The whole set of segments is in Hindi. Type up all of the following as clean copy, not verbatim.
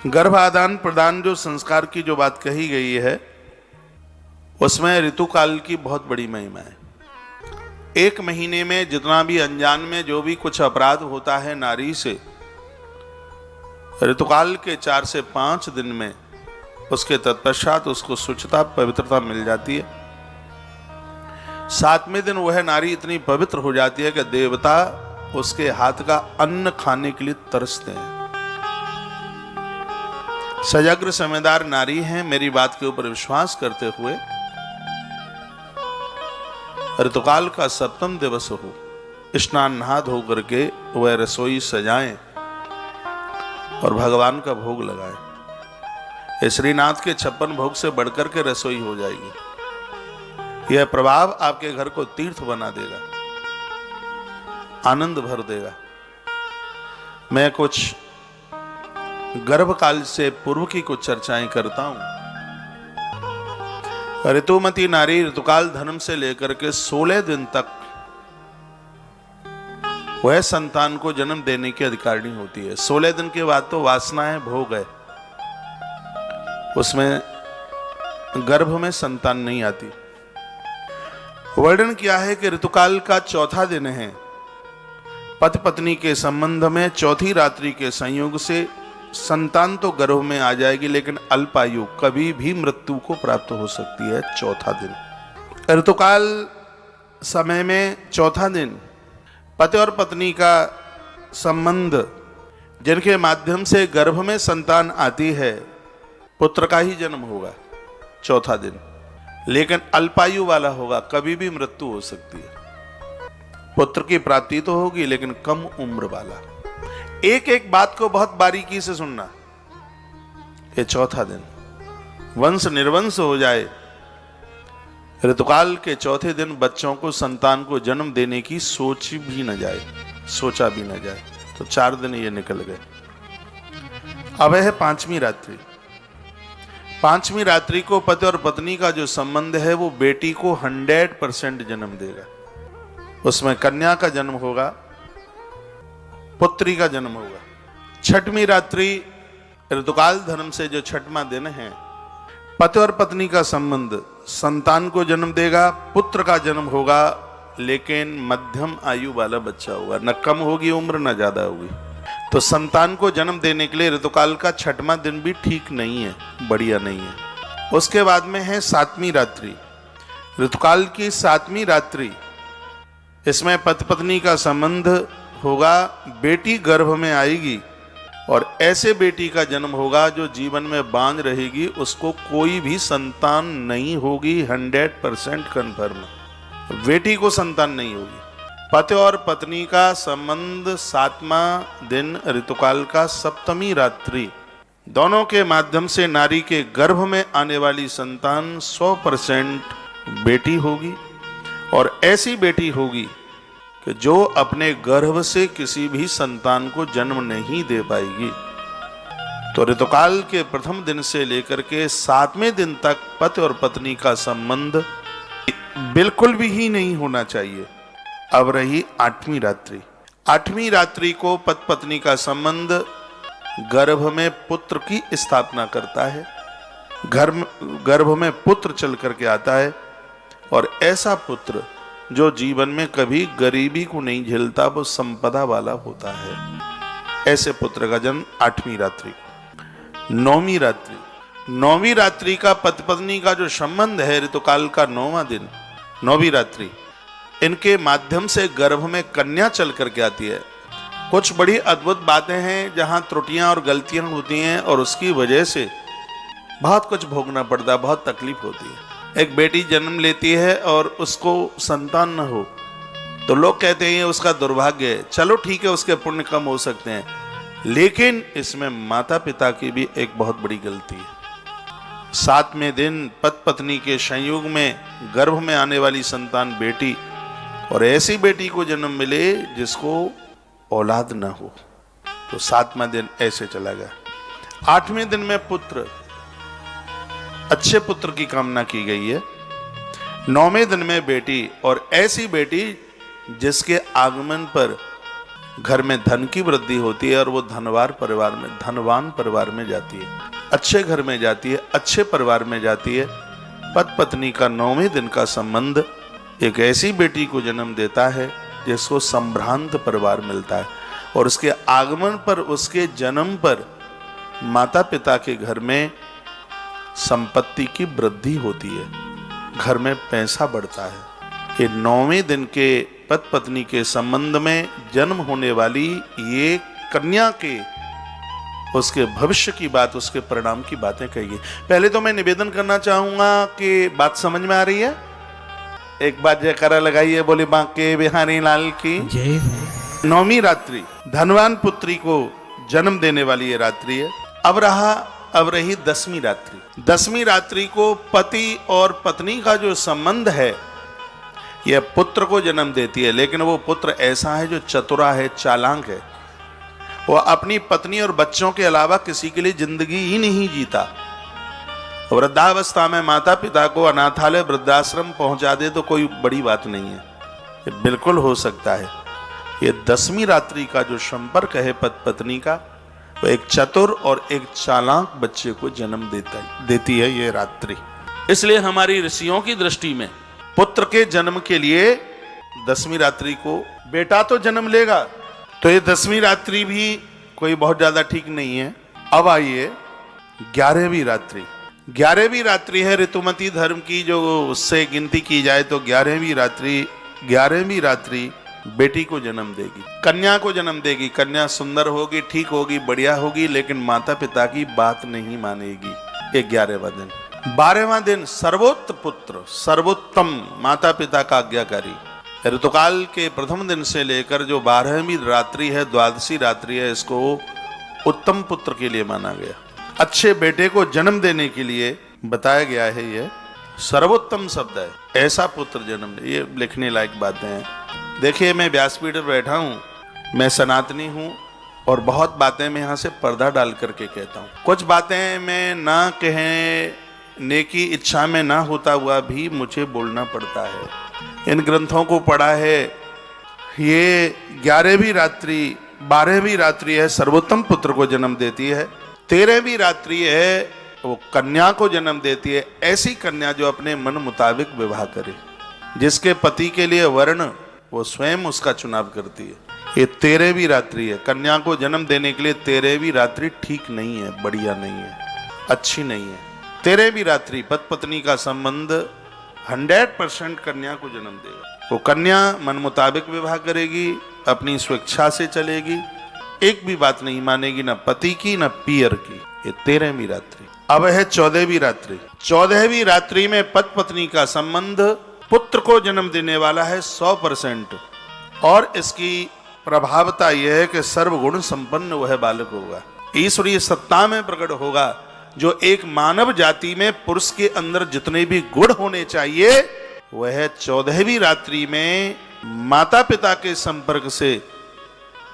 गर्भ आदान प्रदान जो संस्कार की जो बात कही गई है, उसमें ऋतुकाल की बहुत बड़ी महिमा है। एक महीने में जितना भी अनजान में जो भी कुछ अपराध होता है नारी से, ऋतुकाल के 4 से 5 दिन में उसके तत्पश्चात उसको शुचिता पवित्रता मिल जाती है। 7वें दिन वह नारी इतनी पवित्र हो जाती है कि देवता उसके हाथ का अन्न खाने के लिए तरसते हैं। सजग्र समझदार नारी हैं, मेरी बात के ऊपर विश्वास करते हुए ऋतुकाल का 7वां दिवस हो, स्नान नहा धो करके वह रसोई सजाएं और भगवान का भोग लगाएं। श्रीनाथ के 56 भोग से बढ़कर के रसोई हो जाएगी। यह प्रभाव आपके घर को तीर्थ बना देगा, आनंद भर देगा। मैं कुछ गर्भकाल से पूर्व की कुछ चर्चाएं करता हूं। ऋतुमती नारी ऋतुकाल धर्म से लेकर के 16 दिन तक वह संतान को जन्म देने की अधिकारिणी होती है। 16 दिन के बाद तो वासना है, भोग है, उसमें गर्भ में संतान नहीं आती। वर्णन किया है कि ऋतुकाल का 4था दिन है। पति पत्नी के संबंध में 4थी रात्रि के संयोग से संतान तो गर्भ में आ जाएगी, लेकिन अल्पायु कभी भी मृत्यु को प्राप्त हो सकती है। 4था दिन ऋतुकाल समय में 4था दिन पति और पत्नी का संबंध, जिनके माध्यम से गर्भ में संतान आती है, पुत्र का ही जन्म होगा 4था दिन, लेकिन अल्पायु वाला होगा, कभी भी मृत्यु हो सकती है। पुत्र की प्राप्ति तो होगी, लेकिन कम उम्र वाला। एक एक बात को बहुत बारीकी से सुनना। ये 4था दिन वंश निर्वंश हो जाए। ऋतुकाल के 4थे दिन बच्चों को, संतान को जन्म देने की सोचा भी न जाए, तो 4 दिन ये निकल गए। अब है 5वीं रात्रि। 5वीं रात्रि को पति और पत्नी का जो संबंध है वो बेटी को 100% जन्म देगा। उसमें कन्या का जन्म होगा, पुत्री का जन्म होगा। 6वीं रात्रि ऋतुकाल धर्म से जो 6वां दिन है, पति और पत्नी का संबंध संतान को जन्म देगा, पुत्र का जन्म होगा, लेकिन मध्यम आयु वाला बच्चा होगा, न कम होगी उम्र न ज्यादा होगी। तो संतान को जन्म देने के लिए ऋतुकाल का 6वां दिन भी ठीक नहीं है, बढ़िया नहीं है। उसके बाद में है 7वीं रात्रि। ऋतुकाल की 7वीं रात्रि, इसमें पति पत्नी का संबंध होगा, बेटी गर्भ में आएगी और ऐसे बेटी का जन्म होगा जो जीवन में बांझ रहेगी, उसको कोई भी संतान नहीं होगी। 100% कन्फर्म, बेटी को संतान नहीं होगी। पति और पत्नी का संबंध 7वां दिन ऋतुकाल का 7वीं रात्रि, दोनों के माध्यम से नारी के गर्भ में आने वाली संतान 100% बेटी होगी, और ऐसी बेटी होगी कि जो अपने गर्भ से किसी भी संतान को जन्म नहीं दे पाएगी। तो ऋतुकाल के प्रथम दिन से लेकर के 7वें दिन तक पति और पत्नी का संबंध बिल्कुल भी ही नहीं होना चाहिए। अब रही 8वीं रात्रि। 8वीं रात्रि को पति पत्नी का संबंध गर्भ में पुत्र की स्थापना करता है, गर्भ में पुत्र चल करके आता है, और ऐसा पुत्र जो जीवन में कभी गरीबी को नहीं झेलता, वो संपदा वाला होता है। ऐसे पुत्र का जन्म 8वीं रात्रि। 9वीं रात्रि। 9वीं रात्रि का पति पत्नी का जो संबंध है, ऋतुकाल का 9वां दिन, 9वीं रात्रि, इनके माध्यम से गर्भ में कन्या चल करके आती है। कुछ बड़ी अद्भुत बातें हैं जहां त्रुटियां और गलतियां होती हैं, और उसकी वजह से बहुत कुछ भोगना पड़ता है, बहुत तकलीफ होती है। एक बेटी जन्म लेती है और उसको संतान न हो, तो लोग कहते हैं उसका दुर्भाग्य है। चलो ठीक है, उसके पुण्य कम हो सकते हैं, लेकिन इसमें माता पिता की भी एक बहुत बड़ी गलती है। 7वें दिन पति पत्नी के संयोग में गर्भ में आने वाली संतान बेटी, और ऐसी बेटी को जन्म मिले जिसको औलाद न हो, तो 7वां दिन ऐसे चला गया। 8वें दिन में पुत्र, अच्छे पुत्र की कामना की गई है। 9वें दिन में बेटी, और ऐसी बेटी जिसके आगमन पर घर में धन की वृद्धि होती है और वो धनवान परिवार में जाती है, अच्छे घर में जाती है, अच्छे परिवार में जाती है। पति पत्नी का 9वें दिन का संबंध एक ऐसी बेटी को जन्म देता है जिसको संभ्रांत परिवार मिलता है, और उसके आगमन पर, उसके जन्म पर माता पिता के घर में संपत्ति की वृद्धि होती है, घर में पैसा बढ़ता है। ये 9वें दिन के पति पत्नी के संबंध में जन्म होने वाली ये कन्या के उसके भविष्य की बात, उसके परिणाम की बातें कहिए। पहले तो मैं निवेदन करना चाहूंगा कि बात समझ में आ रही है? एक बार जयकारा लगाइए, बोले बांके बिहारी लाल की जय। 9वीं रात्रि धनवान पुत्री को जन्म देने वाली ये रात्रि है। अब रही 10वीं रात्रि। 10वीं रात्रि को पति और पत्नी का जो संबंध है यह पुत्र को जन्म देती है, लेकिन वो पुत्र ऐसा है जो चतुरा है, चालाक है। वो अपनी पत्नी और बच्चों के अलावा किसी के लिए जिंदगी ही नहीं जीता। वृद्धावस्था में माता पिता को अनाथालय वृद्धाश्रम पहुंचा दे तो कोई बड़ी बात नहीं है, ये बिल्कुल हो सकता है। ये 10वीं रात्रि का जो संपर्क है पति पत्नी का, वो एक चतुर और एक चालाक बच्चे को जन्म देती है ये रात्रि। इसलिए हमारी ऋषियों की दृष्टि में पुत्र के जन्म के लिए 10वीं रात्रि को, बेटा तो जन्म लेगा तो ये 10वीं रात्रि भी कोई बहुत ज्यादा ठीक नहीं है। अब आइए 11वीं रात्रि। 11वीं रात्रि है ऋतुमती धर्म की, जो उससे गिनती की जाए तो 11वीं रात्रि बेटी को जन्म देगी, कन्या को जन्म देगी। कन्या सुंदर होगी, ठीक होगी, बढ़िया होगी, लेकिन माता पिता की बात नहीं मानेगी। 11वां दिन। 12वां दिन सर्वोत्तम माता पिता का आज्ञाकारी। ऋतुकाल के प्रथम दिन से लेकर जो 12वीं रात्रि है, द्वादशी रात्रि है, इसको उत्तम पुत्र के लिए माना गया। अच्छे बेटे को जन्म देने के लिए बताया गया है। ये सर्वोत्तम शब्द है, ऐसा पुत्र जन्म दे। ये लिखने लायक बातें हैं। देखिए, मैं व्यासपीठ पर बैठा हूँ, मैं सनातनी हूँ, और बहुत बातें मैं यहाँ से पर्दा डाल करके कहता हूँ। कुछ बातें मैं ना कहने की इच्छा में ना होता हुआ भी मुझे बोलना पड़ता है। इन ग्रंथों को पढ़ा है। ये 11वीं रात्रि 12वीं रात्रि है, सर्वोत्तम पुत्र को जन्म देती है। 13वीं रात्रि है, वो कन्या को जन्म देती है। ऐसी कन्या जो अपने मन मुताबिक विवाह करे, जिसके पति के लिए वर्ण वो स्वयं उसका चुनाव करती है। ये 13वीं रात्रि है। कन्या को जन्म देने के लिए 13वीं रात्रि ठीक नहीं है, बढ़िया नहीं है, अच्छी नहीं है। 13वीं रात्रि पति पत्नी का संबंध 100% कन्या को जन्म देगा। वो कन्या मन मुताबिक विवाह करेगी, अपनी स्वेच्छा से चलेगी, एक भी बात नहीं मानेगी, ना पति की ना पियर की। ये 13वीं रात्रि। अब है 14वीं रात्रि। 14वीं रात्रि में पति पत्नी का संबंध पुत्र को जन्म देने वाला है 100%, और इसकी प्रभावता यह है कि सर्वगुण संपन्न वह बालक होगा, ईश्वरीय सत्ता में प्रकट होगा। जो एक मानव जाति में पुरुष के अंदर जितने भी गुण होने चाहिए, वह 14वीं रात्रि में माता पिता के संपर्क से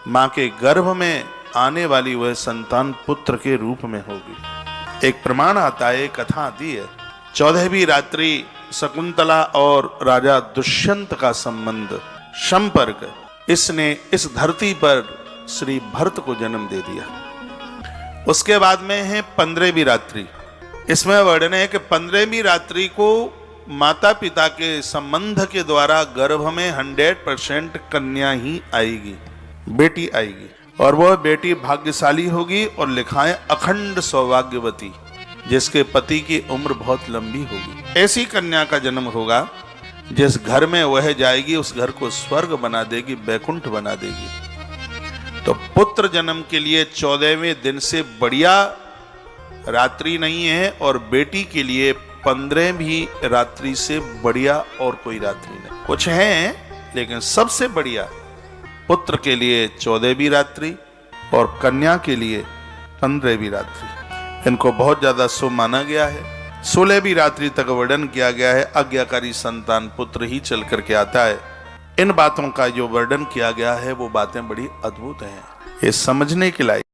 मां के गर्भ में आने वाली वह संतान पुत्र के रूप में होगी। एक प्रमाण आता है, कथा आती है। 14वीं रात्रि शकुंतला और राजा दुष्यंत का संबंध, संपर्क, इसने इस धरती पर श्री भरत को जन्म दे दिया। उसके बाद में है 15वीं रात्रि। इसमें वर्णन है कि 15वीं रात्रि को माता पिता के संबंध के द्वारा गर्भ में 100% कन्या ही आएगी, बेटी आएगी, और वह बेटी भाग्यशाली होगी और लिखाएं अखंड सौभाग्यवती, जिसके पति की उम्र बहुत लंबी होगी। ऐसी कन्या का जन्म होगा जिस घर में वह जाएगी उस घर को स्वर्ग बना देगी, बैकुंठ बना देगी। तो पुत्र जन्म के लिए 14वें दिन से बढ़िया रात्रि नहीं है, और बेटी के लिए 15वीं रात्रि से बढ़िया और कोई रात्रि नहीं। कुछ हैं, लेकिन सबसे बढ़िया पुत्र के लिए 14वीं रात्रि और कन्या के लिए 15वीं रात्रि। इनको बहुत ज्यादा शुभ माना गया है। 16वीं रात्रि तक वर्णन किया गया है। आज्ञाकारी संतान पुत्र ही चल करके आता है। इन बातों का जो वर्णन किया गया है वो बातें बड़ी अद्भुत हैं, ये समझने के लायक।